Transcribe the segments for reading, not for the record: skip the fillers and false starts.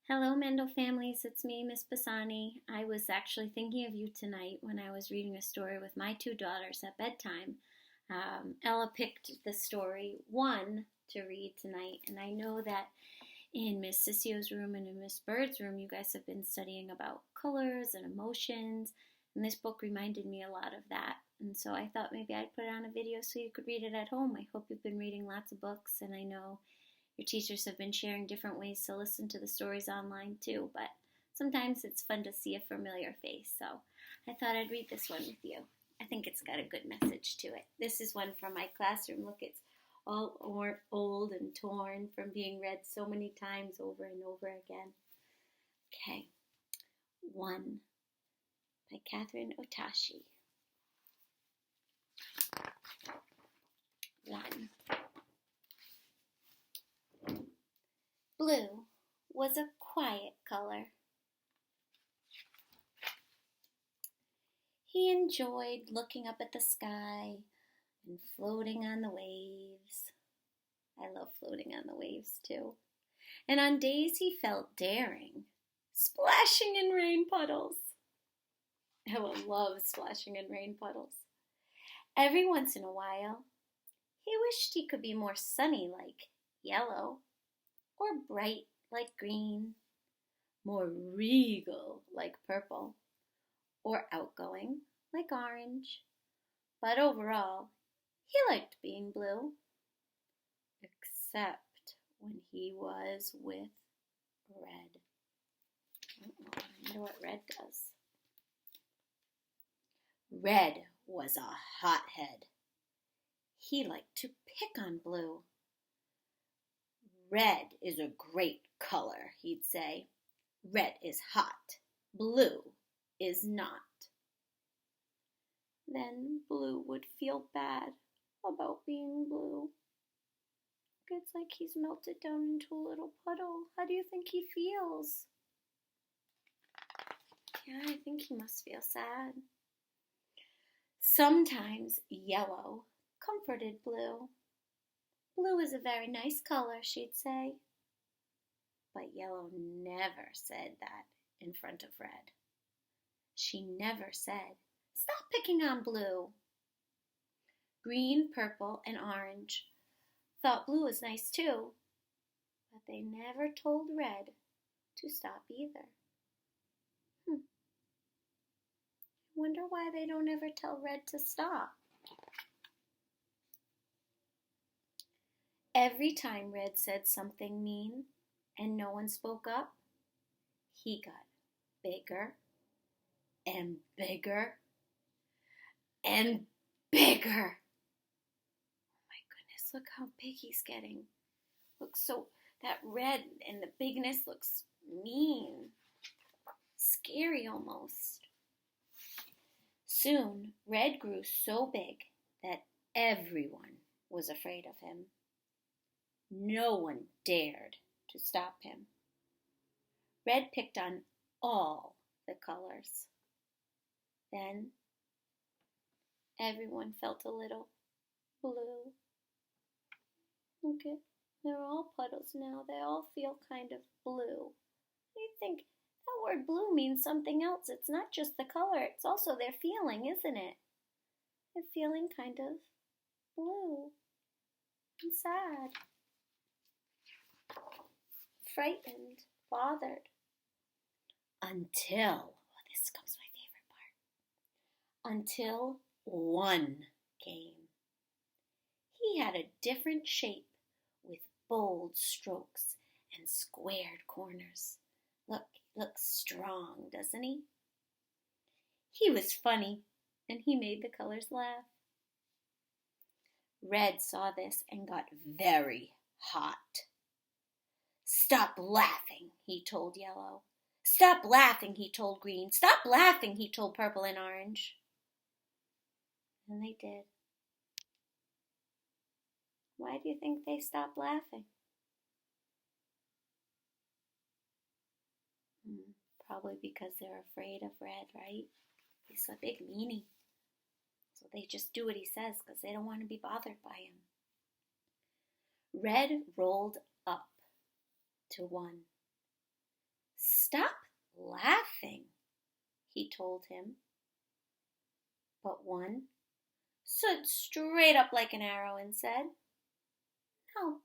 Hello, Mendel families. It's me, Miss Pisani. I was actually thinking of you tonight when I was reading a story with my two daughters at bedtime. Ella picked the story one to read tonight, and I know that in Miss Sissio's room and in Miss Bird's room, you guys have been studying about colors and emotions, and this book reminded me a lot of that. And so I thought maybe I'd put it on a video so you could read it at home. I hope you've been reading lots of books, and I know your teachers have been sharing different ways to listen to the stories online too, but sometimes it's fun to see a familiar face, so I thought I'd read this one with you. I think it's got a good message to it. This is one from my classroom. Look, it's all old and torn from being read so many times over and over again. Okay, 1 by Kathryn Otoshi. 1. Blue was a quiet color. He enjoyed looking up at the sky and floating on the waves. I love floating on the waves too. And on days he felt daring, splashing in rain puddles. Ella loves splashing in rain puddles. Every once in a while, he wished he could be more sunny like yellow, or bright like green, more regal like purple, or outgoing like orange. But overall, he liked being blue, except when he was with red. I wonder what red does. Red was a hothead. He liked to pick on blue. Red is a great color, he'd say. Red is hot. Blue is not. Then Blue would feel bad about being blue. It's like he's melted down into a little puddle. How do you think he feels? Yeah, I think he must feel sad. Sometimes Yellow comforted Blue. Blue is a very nice color, she'd say. But Yellow never said that in front of Red. She never said, "Stop picking on Blue." Green, purple, and orange thought Blue was nice too, but they never told Red to stop either. I wonder why they don't ever tell Red to stop. Every time Red said something mean and no one spoke up, he got bigger and bigger and bigger. Oh my goodness, look how big he's getting. That red and the bigness looks mean, scary almost. Soon, Red grew so big that everyone was afraid of him. No one dared to stop him. Red picked on all the colors. Then everyone felt a little blue. Okay, they're all puddles now. They all feel kind of blue. You think that word blue means something else. It's not just the color, it's also their feeling, isn't it? They're feeling kind of blue and sad, frightened, bothered. This comes my favorite part, until one came. He had a different shape with bold strokes and squared corners. Look, he looks strong, doesn't he? He was funny, and he made the colors laugh. Red saw this and got very hot. "Stop laughing," he told Yellow. "Stop laughing," he told Green. "Stop laughing," he told Purple and Orange. And they did. Why do you think they stopped laughing? Probably because they're afraid of Red, right? He's a big meanie. So they just do what he says because they don't want to be bothered by him. Red rolled up to one. Stop laughing, he told him. But one stood straight up like an arrow and said, no.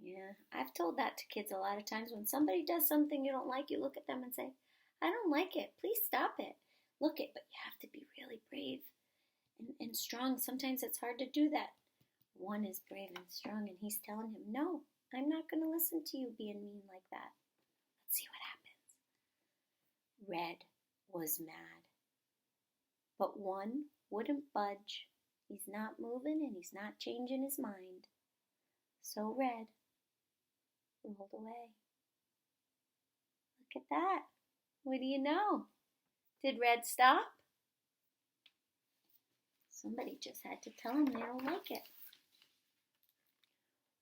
Yeah, I've told that to kids a lot of times. When somebody does something you don't like, you look at them and say, I don't like it. Please stop it. Look it, but you have to be really brave and strong. Sometimes it's hard to do that. One is brave and strong, and he's telling him, no, I'm not going to listen to you being mean like that. Let's see what happens. Red was mad, but one wouldn't budge. He's not moving and he's not changing his mind. So Red rolled away. Look at that. What do you know? Did Red stop? Somebody just had to tell him they don't like it.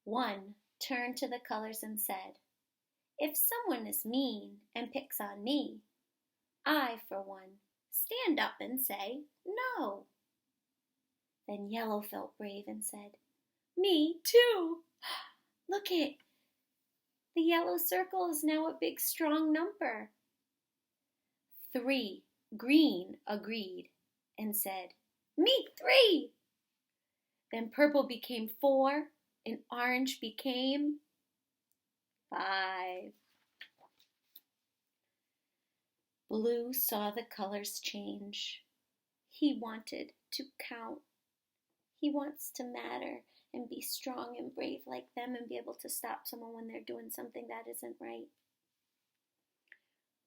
One turned to the colors and said, if someone is mean and picks on me, I, for one, stand up and say no. Then Yellow felt brave and said, me too. Look it. The yellow circle is now a big strong number. 3, Green agreed and said, me 3. Then purple became 4 and orange became 5. Blue saw the colors change. He wanted to count. He wants to matter and be strong and brave like them and be able to stop someone when they're doing something that isn't right.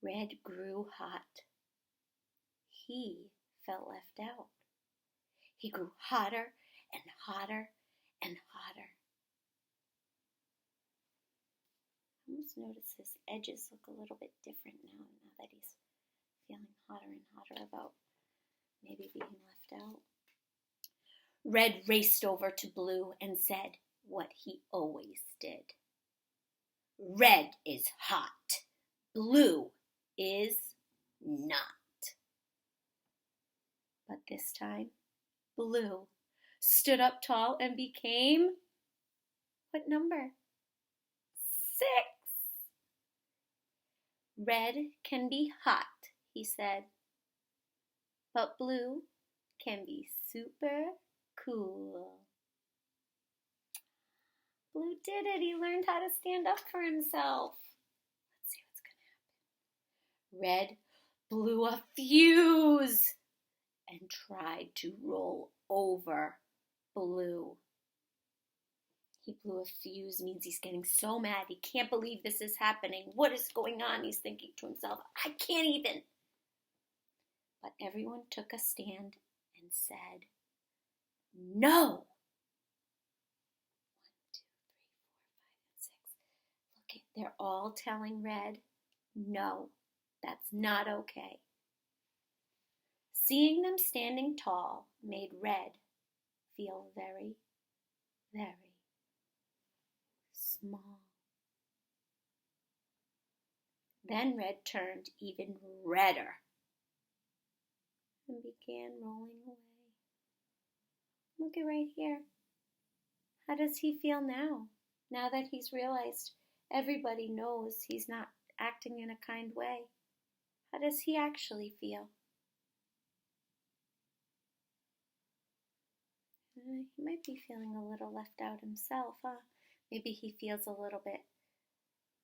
Red grew hot. He felt left out. He grew hotter and hotter and hotter. I almost notice his edges look a little bit different now that he's feeling hotter and hotter about maybe being left out. Red raced over to Blue and said what he always did. Red is hot. Blue is not. But this time, Blue stood up tall and became, what number? 6. Red can be hot, he said, but blue can be super cool. Blue did it. He learned how to stand up for himself. Let's see what's going to happen. Red blew a fuse and tried to roll over Blue. He blew a fuse means he's getting so mad. He can't believe this is happening. What is going on? He's thinking to himself, I can't even. But everyone took a stand and said, no. 1, 2, 3, 4, 5, and 6. Look, they're all telling Red, no, that's not okay. Seeing them standing tall made Red feel very, very small. Then Red turned even redder and began rolling away. Look at right here. How does he feel now? Now that he's realized everybody knows he's not acting in a kind way. How does he actually feel? He might be feeling a little left out himself, huh? Maybe he feels a little bit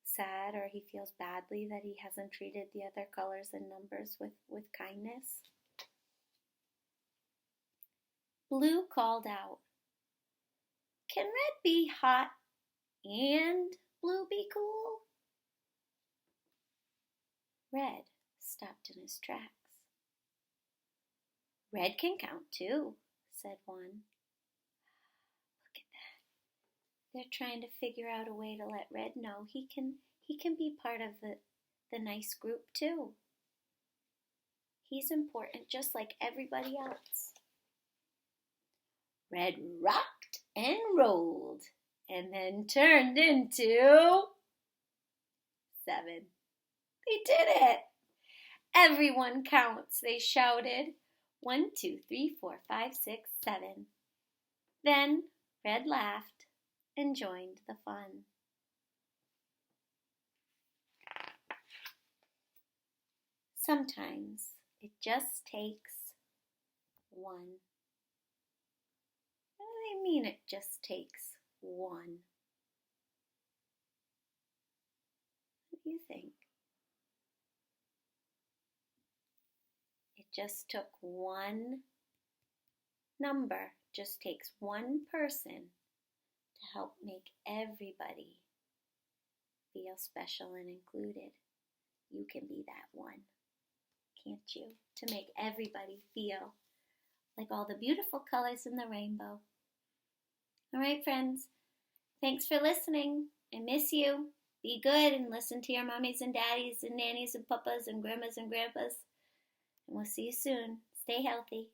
sad, or he feels badly that he hasn't treated the other colors and numbers with kindness. Blue called out, can Red be hot and Blue be cool? Red stopped in his tracks. Red can count too, said one. Look at that. They're trying to figure out a way to let Red know he can be part of the nice group too. He's important just like everybody else. Red rocked and rolled and then turned into 7. They did it! Everyone counts, they shouted. 1, 2, 3, 4, 5, 6, 7. Then Red laughed and joined the fun. Sometimes it just takes one. What do they mean it just takes one? What do you think? It just took one number, just takes one person to help make everybody feel special and included. You can be that one, can't you? To make everybody feel like all the beautiful colors in the rainbow. All right, friends. Thanks for listening. I miss you. Be good and listen to your mommies and daddies and nannies and papas and grandmas and grandpas. And we'll see you soon. Stay healthy.